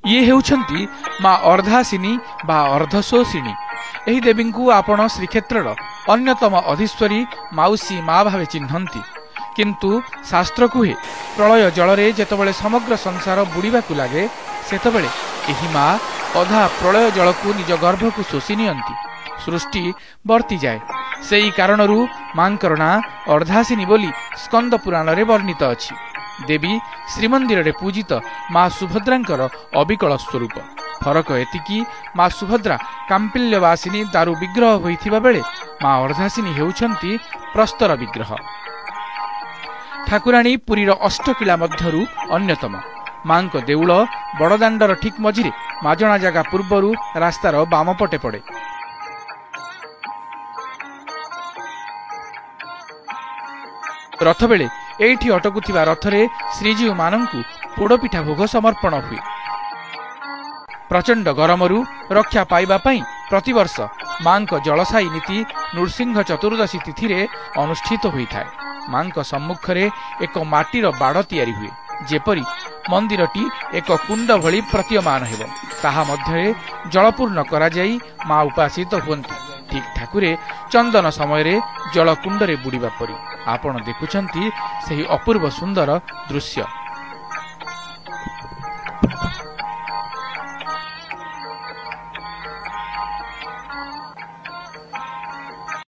ये हेउछंती माँ अर्धासिनी बा अर्धशोषिणी। एही देवी को आपण श्रीक्षेत्र अन्यतम अधीश्वरी माउसी माँ भावे चिन्हती। किंतु शास्त्र कुहे प्रलय जल जेतबेले समग्र संसार बुड़ीबा लगे सेतबेले एही माँ अधा प्रलय जल को निज गर्भ को शोषि नियंती, सृष्टि बर्ती जाए। सेई कारणरू मांकर ना अर्धासिनी बोली स्कंद पुराण रे वर्णित अछि। देवी श्रीमंदिर रे पूजित माँ सुभद्रांकर अविकल स्वरूप। फरक एतिकी माँ सुभद्रा कांपिल्यवासिनी दारु विग्रह होइथिबा बेले माँ अर्धासिनी हेउछंती प्रस्तर विग्रह। ठाकुराणी पुरीर अष्टकिला मध्यरु अन्यतम। मांक देउल बड़दाण्डर ठीक मझिरे माजणा जगह पूर्वरु रास्तार बाम पटे पड़े। रथ बेले एठी अटकुथिबा रथरे श्रीजीव मानंकु पोड़पिठा भोग समर्पण हुए। प्रचंड गरमरू रक्षा पाइबा पई प्रतिवर्ष मांक जलसाई नीति नृसिंह चतुर्दशी तिथि रे अनुष्ठित होइथाय। मांक सम्मुखरे एक माटीर बाड़ तैयारी हुए, जेपरी मंदिरटी एक कुंड भली प्रतीयमान हेब। ताहा मध्यरे जलपूर्ण करा जाई मां उपासित हुअन्ति। ठीक ठाकुरे चंदन समय जल कुंडरे बुड़ीबा परी आपण देखुछंती सेही अपूर्व सुंदर दृश्य।